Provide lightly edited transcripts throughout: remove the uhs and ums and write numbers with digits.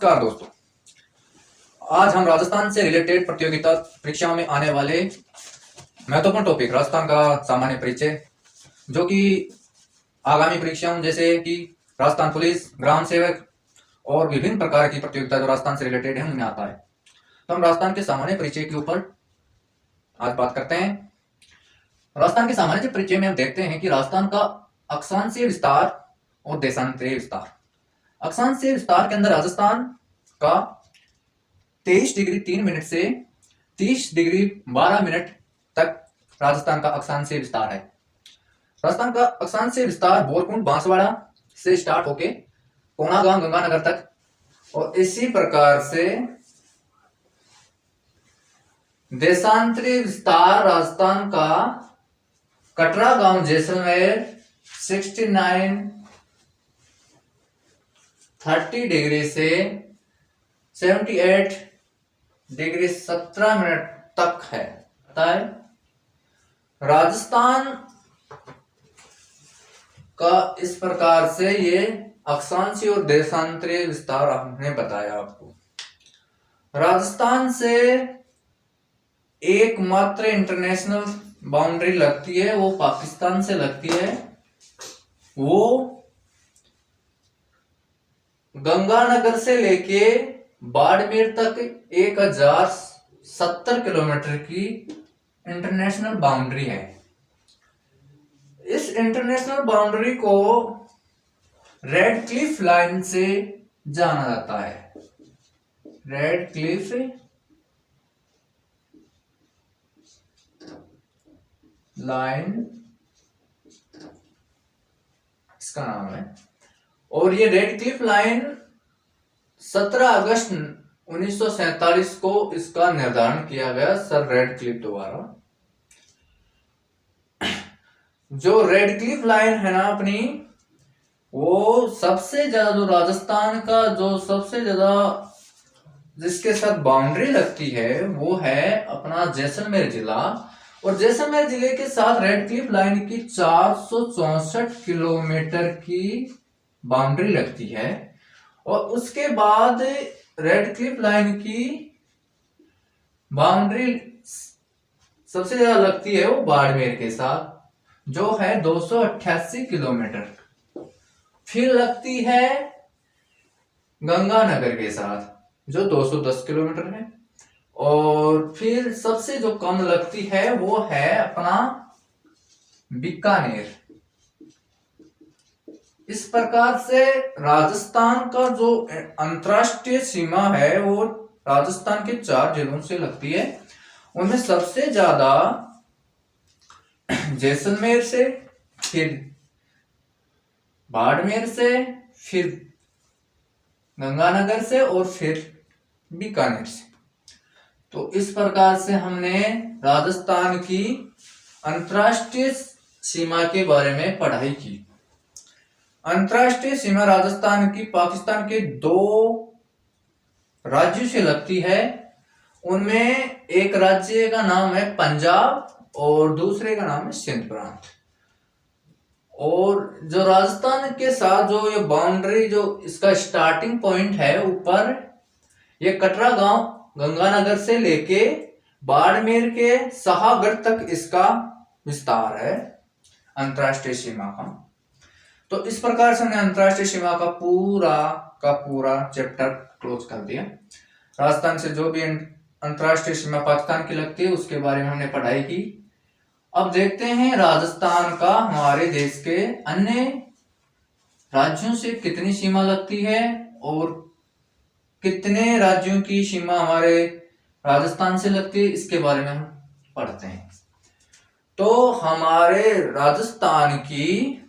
नमस्कार दोस्तों, आज हम राजस्थान से रिलेटेड प्रतियोगिता परीक्षाओं में आने वाले महत्वपूर्ण टॉपिक राजस्थान का सामान्य परिचय, जो कि आगामी परीक्षाओं जैसे कि राजस्थान पुलिस, ग्राम सेवक और विभिन्न प्रकार की प्रतियोगिता जो राजस्थान से रिलेटेड है उनमें आता है। तो हम राजस्थान के सामान्य परिचय के ऊपर आज बात करते हैं। राजस्थान के सामान्य परिचय में हम देखते हैं कि राजस्थान का अक्षांशीय विस्तार और देशांतरीय विस्तार। अक्षांशीय विस्तार के अंदर राजस्थान का 23 डिग्री 3 मिनट से 30 डिग्री 12 मिनट तक राजस्थान का अक्षांशीय विस्तार है। राजस्थान का अक्षांशीय विस्तार बोरकुंड बांसवाड़ा से स्टार्ट होके कोणागांव गंगानगर तक, और इसी प्रकार से देशांतरीय विस्तार राजस्थान का कटरा गांव जैसलमेर 30 डिग्री से 78 डिग्री 17 मिनट तक है। राजस्थान का इस प्रकार से ये अक्षांशीय और देशांतरीय विस्तार हमने बताया आपको। राजस्थान से एकमात्र इंटरनेशनल बाउंड्री लगती है, वो पाकिस्तान से लगती है। वो गंगानगर से लेके बाड़मेर तक 1070 किलोमीटर की इंटरनेशनल बाउंड्री है। इस इंटरनेशनल बाउंड्री को रेड क्लिफ लाइन से जाना जाता है। रेड क्लिफ लाइन इसका नाम है, और ये रेड क्लिफ लाइन 17 अगस्त 1947 को इसका निर्धारण किया गया सर रेड क्लिफ द्वारा। जो रेड क्लिफ लाइन है ना अपनी, वो सबसे ज्यादा जो राजस्थान का जो सबसे ज्यादा जिसके साथ बाउंड्री लगती है वो है अपना जैसलमेर जिला, और जैसलमेर जिले के साथ रेड क्लिफ लाइन की 464 किलोमीटर की बाउंड्री लगती है। और उसके बाद रेड क्लिफ लाइन की बाउंड्री सबसे ज्यादा लगती है वो बाड़मेर के साथ, जो है 288 किलोमीटर। फिर लगती है गंगानगर के साथ जो 210 किलोमीटर है, और फिर सबसे जो कम लगती है वो है अपना बीकानेर। इस प्रकार से राजस्थान का जो अंतरराष्ट्रीय सीमा है वो राजस्थान के 4 जिलों से लगती है। उनमें सबसे ज्यादा जैसलमेर से, फिर बाड़मेर से, फिर गंगानगर से, और फिर बीकानेर से। तो इस प्रकार से हमने राजस्थान की अंतरराष्ट्रीय सीमा के बारे में पढ़ाई की। अंतरराष्ट्रीय सीमा राजस्थान की पाकिस्तान के 2 राज्यों से लगती है। उनमें एक राज्य का नाम है पंजाब और दूसरे का नाम है सिंध प्रांत। और जो राजस्थान के साथ जो ये बाउंड्री जो इसका स्टार्टिंग पॉइंट है ऊपर, ये कटरा गांव गंगानगर से लेके बाड़मेर के सहागढ़ तक इसका विस्तार है अंतरराष्ट्रीय सीमा का। तो इस प्रकार से हमने अंतरराष्ट्रीय सीमा का पूरा चैप्टर क्लोज कर दिया। राजस्थान से जो भी अंतरराष्ट्रीय सीमा पाकिस्तान की लगती है उसके बारे में हमने पढ़ाई की। अब देखते हैं राजस्थान का हमारे देश के अन्य राज्यों से कितनी सीमा लगती है और कितने राज्यों की सीमा हमारे राजस्थान से लगती है, इसके बारे में हम पढ़ते हैं। तो हमारे राजस्थान की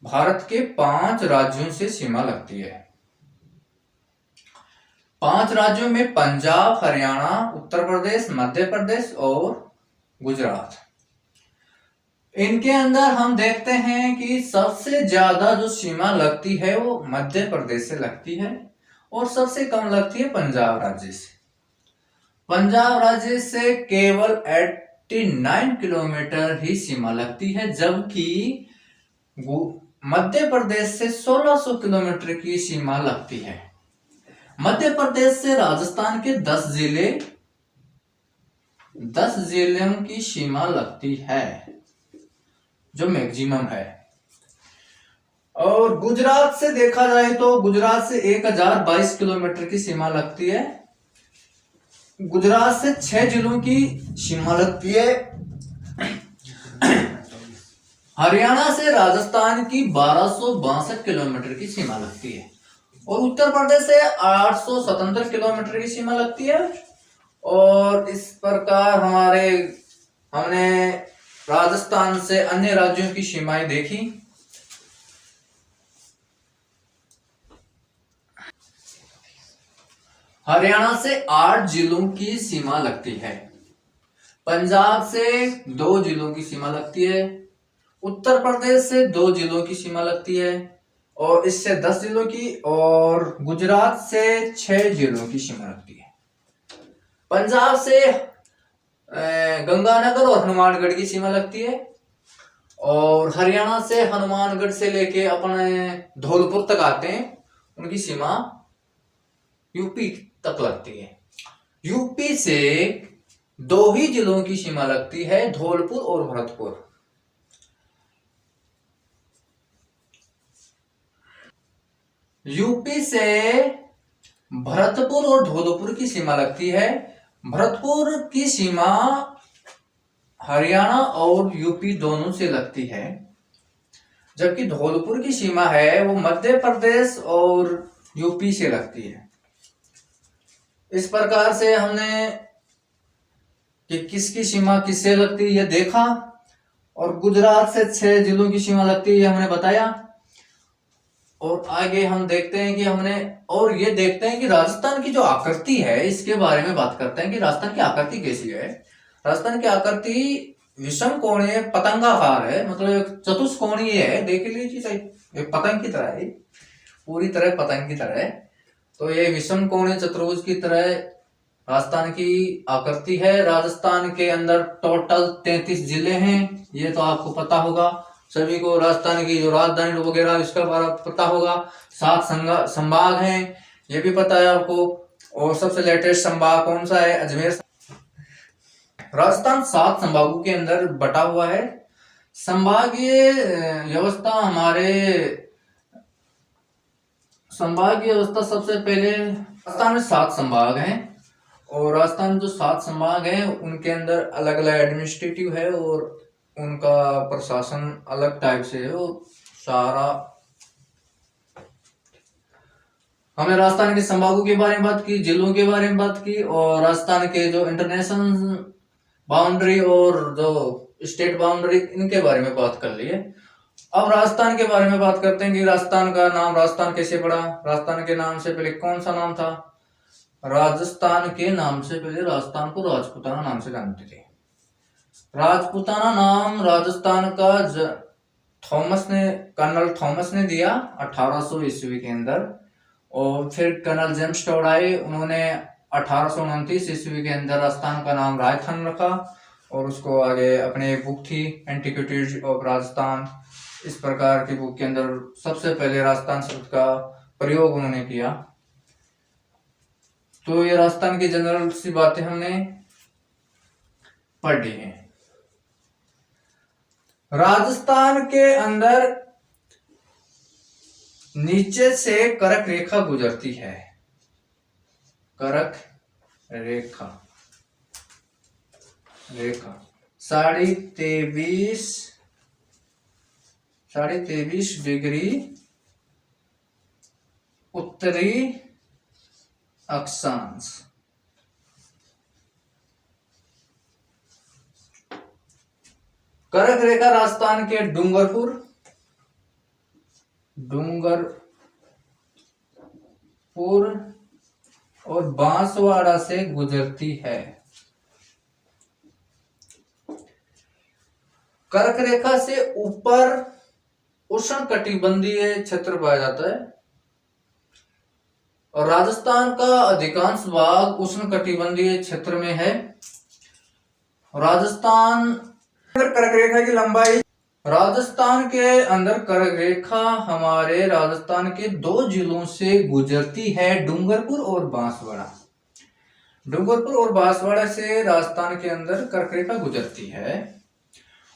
भारत के 5 राज्यों से सीमा लगती है। 5 राज्यों में पंजाब, हरियाणा, उत्तर प्रदेश, मध्य प्रदेश और गुजरात। इनके अंदर हम देखते हैं कि सबसे ज्यादा जो सीमा लगती है वो मध्य प्रदेश से लगती है, और सबसे कम लगती है पंजाब राज्य से। पंजाब राज्य से केवल 89 किलोमीटर ही सीमा लगती है, जबकि मध्य प्रदेश से 1600 किलोमीटर की सीमा लगती है। मध्य प्रदेश से राजस्थान के 10 जिलों की सीमा लगती है, जो मैक्सिमम है। और गुजरात से देखा जाए तो गुजरात से 1022 किलोमीटर की सीमा लगती है। गुजरात से 6 जिलों की सीमा लगती है। हरियाणा से राजस्थान की 1262 किलोमीटर की सीमा लगती है। और उत्तर प्रदेश से 877 किलोमीटर की सीमा लगती है। और इस प्रकार हमने राजस्थान से अन्य राज्यों की सीमाएं देखी। हरियाणा से 8 जिलों की सीमा लगती है। पंजाब से 2 जिलों की सीमा लगती है। उत्तर प्रदेश से 2 जिलों की सीमा लगती है, और इससे 10 जिलों की। और गुजरात से 6 जिलों की सीमा लगती है। पंजाब से गंगानगर और हनुमानगढ़ की सीमा लगती है। और हरियाणा से हनुमानगढ़ से लेके अपने धौलपुर तक आते हैं, उनकी सीमा यूपी तक लगती है। यूपी से 2 ही जिलों की सीमा लगती है, धौलपुर और भरतपुर। यूपी से भरतपुर और धौलपुर की सीमा लगती है। भरतपुर की सीमा हरियाणा और यूपी दोनों से लगती है, जबकि धौलपुर की सीमा है वो मध्य प्रदेश और यूपी से लगती है। इस प्रकार से हमने कि किसकी सीमा किससे लगती है ये देखा। और गुजरात से 6 जिलों की सीमा लगती है हमने बताया। और आगे हम देखते हैं कि ये देखते हैं कि राजस्थान की जो आकृति है, इसके बारे में बात करते हैं कि राजस्थान की आकृति कैसी है। राजस्थान की आकृति विषम कोणीय पतंगाकार है, मतलब चतुष्कोणीय है। देख लीजिए, एक पतंग की तरह है, पूरी तरह पतंग की तरह है। तो ये विषम कोणीय चतुर्भुज की तरह राजस्थान की आकृति है। राजस्थान के अंदर टोटल 33 जिले हैं, ये तो आपको पता होगा सभी को। राजस्थान की जो राजधानी वगैरह इसका बारे में पता होगा। 7 संभाग हैं, ये भी पता है आपको। और सबसे लेटेस्ट संभाग कौन सा है? अजमेर। राजस्थान 7 संभागों के अंदर बटा हुआ है। संभागीय व्यवस्था सबसे पहले राजस्थान में 7 संभाग हैं। और राजस्थान में जो 7 संभाग हैं उनके अंदर अलग अलग एडमिनिस्ट्रेटिव है और उनका प्रशासन अलग टाइप से है। और सारा हमने राजस्थान के संभागों के बारे में बात की, जिलों के बारे में बात की, और राजस्थान के जो इंटरनेशनल बाउंड्री और जो स्टेट बाउंड्री इनके बारे में बात कर लिए। अब राजस्थान के बारे में बात करते हैं कि राजस्थान का नाम राजस्थान कैसे पड़ा। राजस्थान के नाम से पहले कौन सा नाम था? राजस्थान के नाम से पहले राजस्थान को राजपूताना नाम से जानते थे। राजपूताना नाम राजस्थान का कर्नल थॉमस ने दिया 1800 ईस्वी के अंदर। और फिर कर्नल जेम्स टोड आए, उन्होंने 1829 ईस्वी के अंदर राजस्थान का नाम राजस्थान रखा। और उसको आगे अपने एक बुक थी एंटिक्विटीज ऑफ राजस्थान, इस प्रकार की बुक के अंदर सबसे पहले राजस्थान शब्द का प्रयोग उन्होंने किया। तो ये राजस्थान की जनरल सी बातें हमने पढ़ी हैं। राजस्थान के अंदर नीचे से कर्क रेखा गुजरती है। कर्क रेखा 23.5 डिग्री उत्तरी अक्षांश। कर्क रेखा राजस्थान के डूंगरपुर और बांसवाड़ा से गुजरती है। कर्क रेखा से ऊपर उष्णकटिबंधीय क्षेत्र पाया जाता है। और राजस्थान का अधिकांश भाग उष्णकटिबंधीय क्षेत्र में है। राजस्थान कर्क रेखा की लंबाई राजस्थान के अंदर कर्क रेखा हमारे राजस्थान के 2 जिलों से गुजरती है, डूंगरपुर और बांसवाड़ा। डूंगरपुर और बांसवाड़ा से राजस्थान के अंदर कर्क रेखा गुजरती है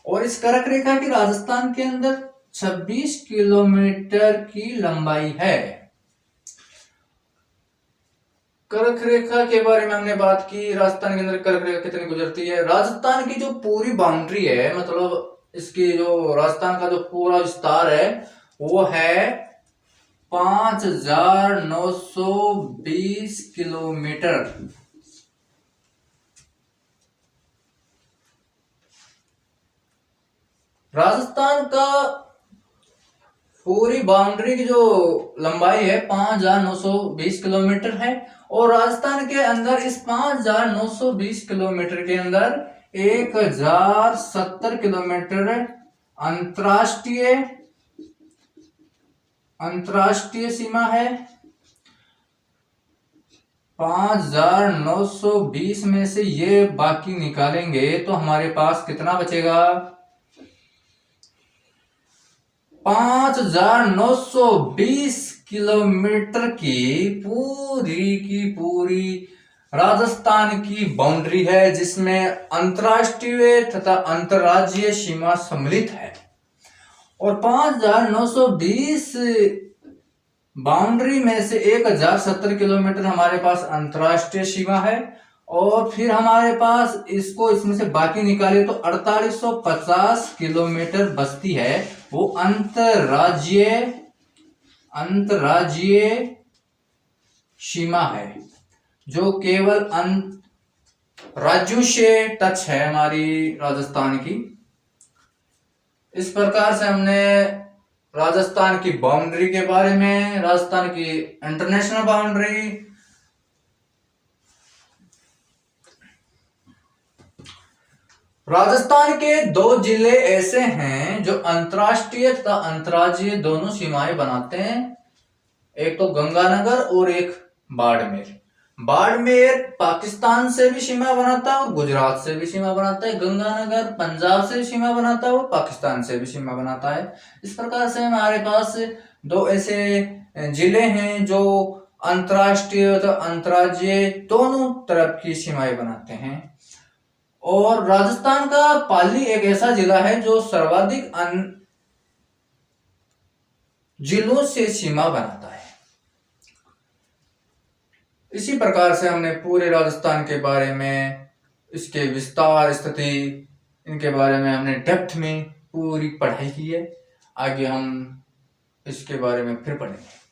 और इस कर्क रेखा की राजस्थान के अंदर 26 किलोमीटर की लंबाई है। कर्क रेखा के बारे में हमने बात की, राजस्थान के अंदर कर्क रेखा कितनी गुजरती है। राजस्थान की जो पूरी बाउंड्री है, मतलब इसकी जो राजस्थान का जो पूरा विस्तार है वो है 5,920 किलोमीटर। राजस्थान का पूरी बाउंड्री की जो लंबाई है 5,920 किलोमीटर है और राजस्थान के अंदर इस 5,920 किलोमीटर के अंदर 1,070 किलोमीटर अंतरराष्ट्रीय सीमा है। 5,920 में से ये बाकी निकालेंगे तो हमारे पास कितना बचेगा? 5,920 किलोमीटर की पूरी राजस्थान की बाउंड्री है, जिसमें अंतरराष्ट्रीय तथा अंतरराज्यीय सीमा सम्मिलित है। और 5,920 बाउंड्री में से 1,070 किलोमीटर हमारे पास अंतरराष्ट्रीय सीमा है और फिर हमारे पास इसमें से बाकी निकाले तो 4,850 किलोमीटर बचती है, वो अंतरराज्यीय सीमा है जो केवल राज्यों से टच है हमारी राजस्थान की। इस प्रकार से हमने राजस्थान की बाउंड्री के बारे में, राजस्थान की इंटरनेशनल बाउंड्री, राजस्थान के 2 जिले ऐसे हैं जो अंतरराष्ट्रीय तथा अंतरराज्यीय दोनों सीमाएं बनाते हैं, एक तो गंगानगर और एक बाड़मेर। बाड़मेर पाकिस्तान से भी सीमा बनाता है और गुजरात से भी सीमा बनाता है। गंगानगर पंजाब से भी सीमा बनाता है और पाकिस्तान से भी सीमा बनाता है। इस प्रकार से हमारे पास 2 ऐसे जिले हैं जो अंतरराष्ट्रीय तथा अंतरराज्यीय दोनों तरफ की सीमाएं बनाते हैं। और राजस्थान का पाली एक ऐसा जिला है जो सर्वाधिक जिलों से सीमा बनाता है। इसी प्रकार से हमने पूरे राजस्थान के बारे में, इसके विस्तार, स्थिति, इनके बारे में हमने डेप्थ में पूरी पढ़ाई की है। आगे हम इसके बारे में फिर पढ़ेंगे।